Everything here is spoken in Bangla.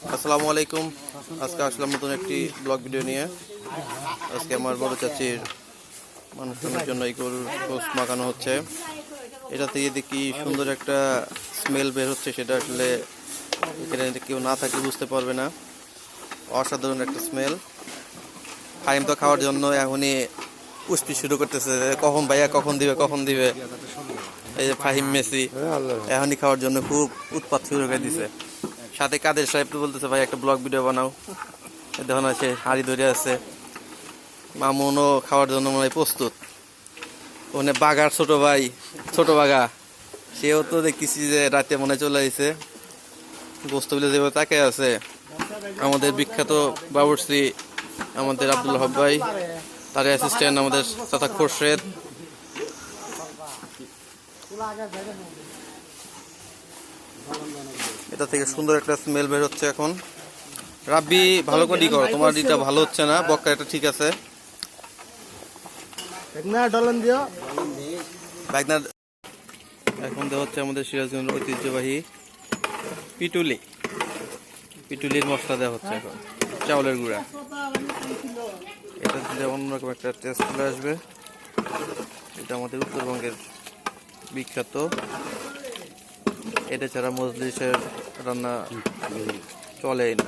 আসসালামু আলাইকুম। আজকে আসলাম নতুন একটি ব্লগ ভিডিও নিয়ে। আজকে আমার বড় চাচির মানুষজনের জন্য এই গরুর গোস মাখানো হচ্ছে। এটা থেকে দেখি সুন্দর একটা স্মেল বের হচ্ছে, সেটা আসলে এখানে কেউ না থাকলে বুঝতে পারবে না। অসাধারণ একটা স্মেল। ফাহিম তো খাওয়ার জন্য এখনই উসপি শুরু করতেছে, কখন ভাইয়া কখন দিবে কখন দিবে। এই যে ফাহিম মেসি এখনই খাওয়ার জন্য খুব উৎপাত শুরু করে দিছে। সাথে কাদের সাহেব তো বলতেছে ভাই একটা ব্লগ ভিডিও বানাও। দেখুন আছে হাড়ি ধরে আছে। মামুনও খাওয়ার জন্য মনে হয় প্রস্তুত। ওখানে বাগার ছোট ভাই, ছোট বাগা, সেও তো দেখতেছি যে রাতে মনে চলে আসছে। গোস্ত বিলে যেভাবে তাকে আছে। আমাদের বিখ্যাত বাবুর্চি আমাদের আব্দুল হক ভাই, তার অ্যাসিস্ট্যান্ট আমাদের চাচা খোরশেদ। এটা থেকে সুন্দর একটা স্মেল বের হচ্ছে এখন। রাব্বি ভালো করে করো, তোমার ডিটা ভালো হচ্ছে না, বক্কা এটা ঠিক আছে। এখন দেওয়া হচ্ছে আমাদের সিরাজগঞ্জের ঐতিহ্যবাহী পিটুলি। পিটুলির মশলা দেওয়া হচ্ছে এখন, চাউলের গুঁড়া। এটা দিলে অন্যরকম একটা টেস্ট চলে আসবে। এটা আমাদের উত্তরবঙ্গের বিখ্যাত। এটা ছাড়া মজলিসের রান্না চলেই না।